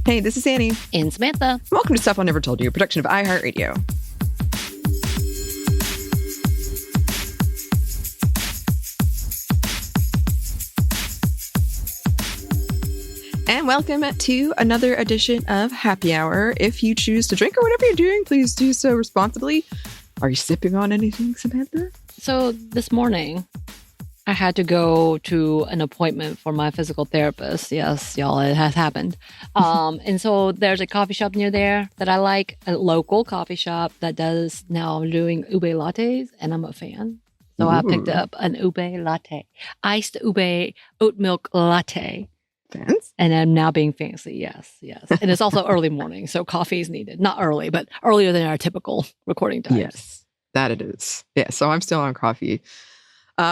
Hey, this is Anney. And Samantha. Welcome to Stuff I Never Told You, a production of iHeartRadio. And welcome to another edition of Happy Hour. If you choose to drink or whatever you're doing, please do so responsibly. Are you sipping on anything, Samantha? So this morning, I had to go to an appointment for my physical therapist. Yes, y'all, it has happened. And so there's a coffee shop near there that I like, a local coffee shop that does now doing ube lattes, and I'm a fan. So I picked up an ube latte, iced ube oat milk latte. Fans? And I'm now being fancy, yes. And it's also early morning, so coffee is needed. Not early, but earlier than our typical recording times. Yes, that it is. Yeah, so I'm still on coffee.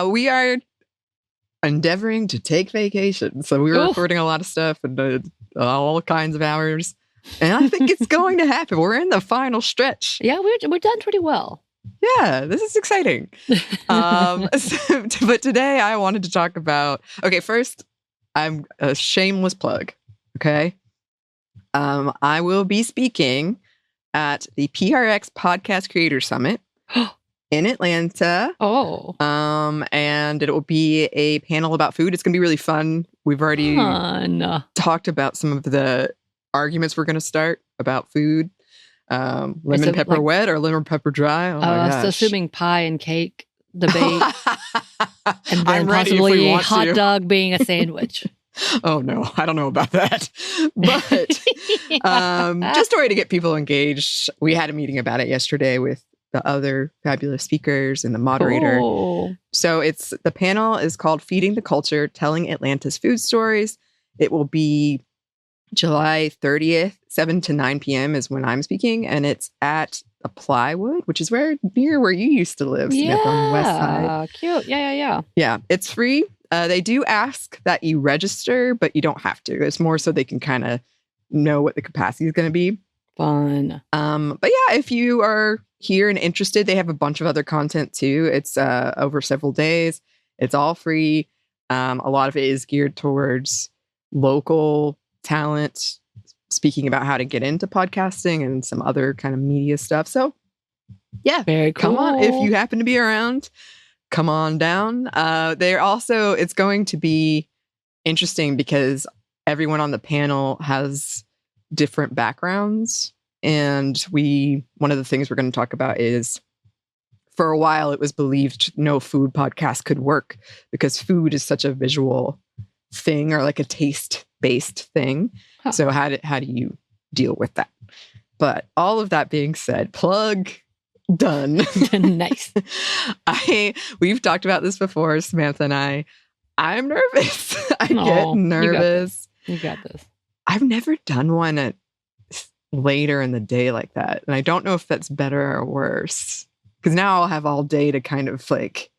We are endeavoring to take vacation. So we were recording a lot of stuff and all kinds of hours. And I think it's going to happen. We're in the final stretch. Yeah, we're done pretty well. Yeah, this is exciting. But today I wanted to talk about... Okay, first... I'm a shameless plug, okay? I will be speaking at the PRX Podcast Creator Summit in Atlanta. And it will be a panel about food. It's going to be really fun. We've already talked about some of the arguments we're going to start about food. Lemon pepper wet or lemon pepper dry? Oh my gosh. Assuming pie and cake debate. And then possibly a hot dog being a sandwich. Oh, no. I don't know about that. But just a way to get people engaged. We had a meeting about it yesterday with the other fabulous speakers and the moderator. So the panel is called Feeding the Culture, Telling Atlanta's Food Stories. It will be July 30th, 7 to 9 p.m. is when I'm speaking. And it's at a Plywood, which is near where you used to live, Smith, on the west side. Cute. Yeah. Yeah, it's free. They do ask that you register, but you don't have to. It's more so they can kind of know what the capacity is going to be. Fun. But yeah, if you are here and interested, they have a bunch of other content too. It's over several days. It's all free. A lot of it is geared towards local talent, speaking about how to get into podcasting and some other kind of media stuff. So yeah, very cool. Come on if you happen to be around. Come on down. It's going to be interesting because everyone on the panel has different backgrounds. And one of the things we're going to talk about is, for a while, it was believed no food podcast could work because food is such a visual thing or like a taste-based thing. Huh. So how do you deal with that? But all of that being said, plug... done. Nice. We've talked about this before, Samantha and I. I'm nervous. I get nervous. You got this. I've never done one at later in the day like that. And I don't know if that's better or worse. Because now I'll have all day to kind of like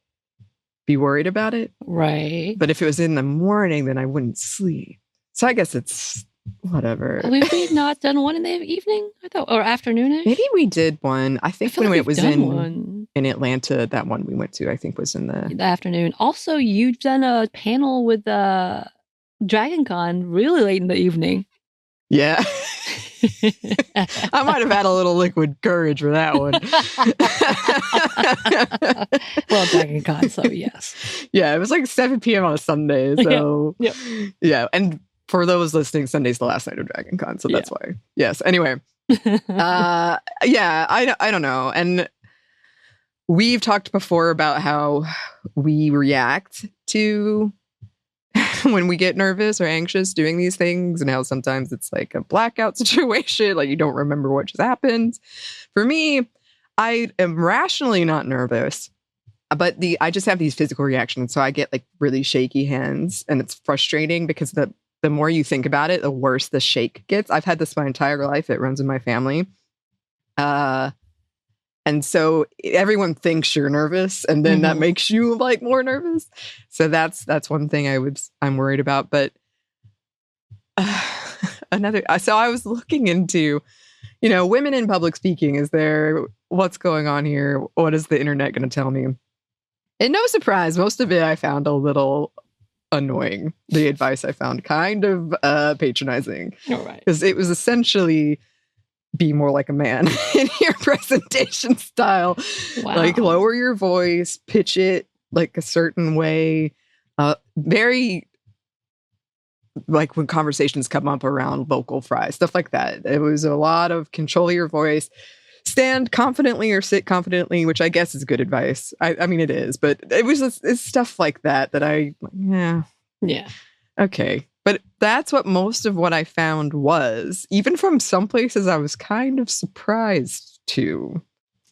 be worried about it. Right. But if it was in the morning, then I wouldn't sleep. So I guess it's whatever. We've not done one in the evening, I thought, or afternoon-ish? Maybe we did one. I think when it was in Atlanta, that one we went to, I think was in the afternoon. Also, you've done a panel with Dragon Con really late in the evening. Yeah. I might have had a little liquid courage for that one. Well, Dragon Con, so yes. Yeah, it was like 7 p.m. on a Sunday. So yeah. And for those listening, Sunday's the last night of Dragon Con, so that's why. Yes. Anyway, I don't know. And we've talked before about how we react to when we get nervous or anxious doing these things, and how sometimes it's like a blackout situation, like you don't remember what just happened. For me, I am rationally not nervous, but I just have these physical reactions. So I get like really shaky hands, and it's frustrating because the more you think about it, the worse the shake gets. I've had this my entire life. It runs in my family. And so everyone thinks you're nervous, and then that makes you like more nervous. So that's one thing I'm worried about. But so I was looking into, women in public speaking. What's going on here? What is the internet going to tell me? And no surprise, most of it I found a little annoying. The advice I found kind of patronizing. All right. Because it was essentially be more like a man in your presentation style. Wow. Like lower your voice, pitch it like a certain way. Very like when conversations come up around vocal fry, stuff like that. It was a lot of control your voice, stand confidently or sit confidently, which I guess is good advice. I mean, it is, but it's stuff like that yeah. Okay. But that's what most of what I found was, even from some places I was kind of surprised to.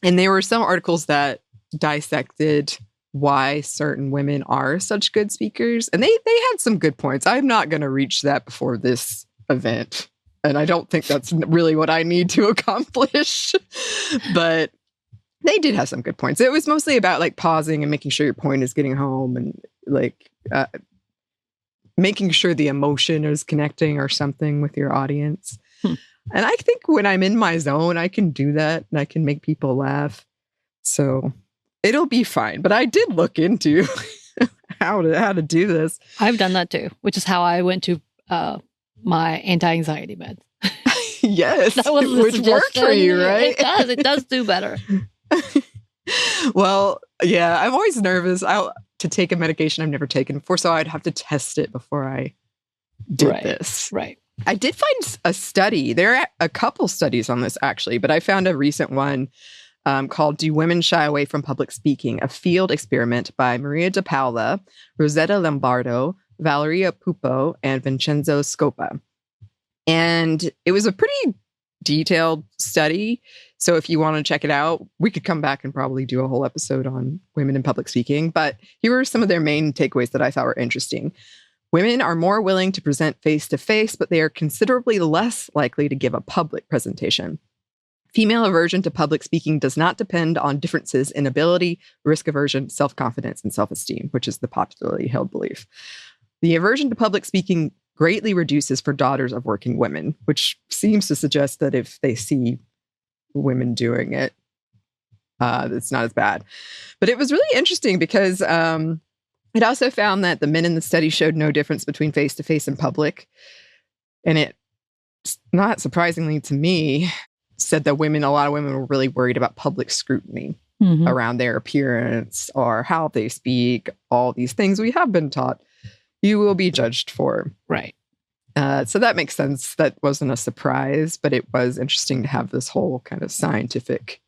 And there were some articles that dissected why certain women are such good speakers. And they had some good points. I'm not going to reach that before this event. And I don't think that's really what I need to accomplish. But they did have some good points. It was mostly about like pausing and making sure your point is getting home and like making sure the emotion is connecting or something with your audience. And I think when I'm in my zone, I can do that and I can make people laugh. So it'll be fine. But I did look into how to do this. I've done that too, which is how I went to my anti-anxiety meds. Yes, which worked for you, right? It does do better. Well, yeah, I'm always nervous to take a medication I've never taken before, so I'd have to test it before I did this. Right. I did find a study. There are a couple studies on this, actually, but I found a recent one called Do Women Shy Away from Public Speaking? A Field Experiment by Maria De Paula, Rosetta Lombardo, Valeria Pupo, and Vincenzo Scopa. And it was a pretty detailed study. So if you want to check it out, we could come back and probably do a whole episode on women in public speaking. But here were some of their main takeaways that I thought were interesting. Women are more willing to present face-to-face, but they are considerably less likely to give a public presentation. Female aversion to public speaking does not depend on differences in ability, risk aversion, self-confidence, and self-esteem, which is the popularly held belief. The aversion to public speaking greatly reduces for daughters of working women, which seems to suggest that if they see women doing it, it's not as bad. But it was really interesting because it also found that the men in the study showed no difference between face-to-face and public. And it, not surprisingly to me, said that a lot of women were really worried about public scrutiny around their appearance or how they speak, all these things we have been taught you will be judged for. Right. So that makes sense. That wasn't a surprise, but it was interesting to have this whole kind of scientific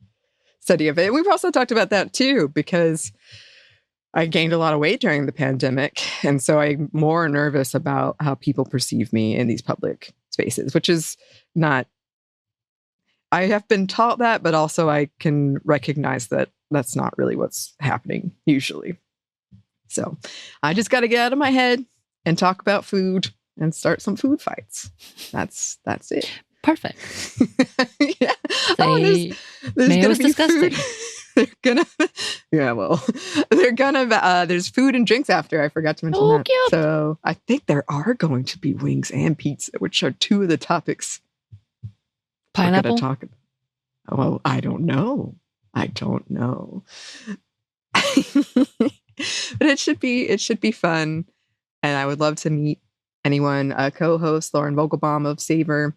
study of it. We've also talked about that too, because I gained a lot of weight during the pandemic. And so I'm more nervous about how people perceive me in these public spaces, which is not, I have been taught that, but also I can recognize that that's not really what's happening usually. So I just got to get out of my head and talk about food and start some food fights. That's it. Perfect. Yeah. There's gonna be disgusting. Food. They're gonna there's food and drinks after. I forgot to mention that. Cute. So I think there are going to be wings and pizza, which are two of the topics. Pineapple? We're gonna talk about. Well, I don't know. But it should be fun. And I would love to meet anyone. Co-host Lauren Vogelbaum of Savor.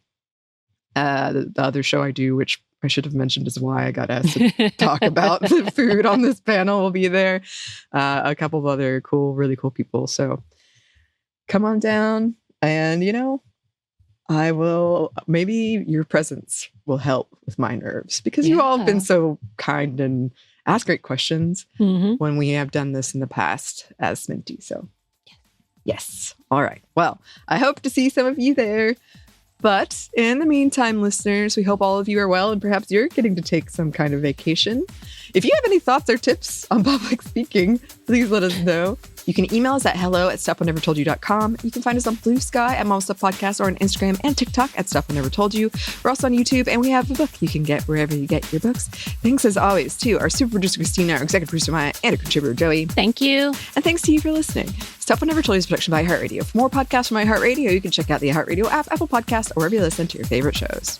The other show I do, which I should have mentioned is why I got asked to talk about the food on this panel, will be there. A couple of other really cool people. So come on down and, I will, maybe your presence will help with my nerves because you all have been so kind and ask great questions when we have done this in the past as Sminty. So yes. All right. Well, I hope to see some of you there. But in the meantime, listeners, we hope all of you are well and perhaps you're getting to take some kind of vacation. If you have any thoughts or tips on public speaking, please let us know. You can email us at hello@stuffInevertoldyou.com. You can find us on Blue Sky at Mom Stuff Podcast or on Instagram and TikTok at Stuff I Never Told You. We're also on YouTube and we have a book you can get wherever you get your books. Thanks as always to our super producer Christina, our executive producer Maya, and our contributor Joey. Thank you. And thanks to you for listening. Stuff I Never Told You is a production by iHeartRadio. For more podcasts from iHeartRadio, you can check out the iHeartRadio app, Apple Podcasts, or wherever you listen to your favorite shows.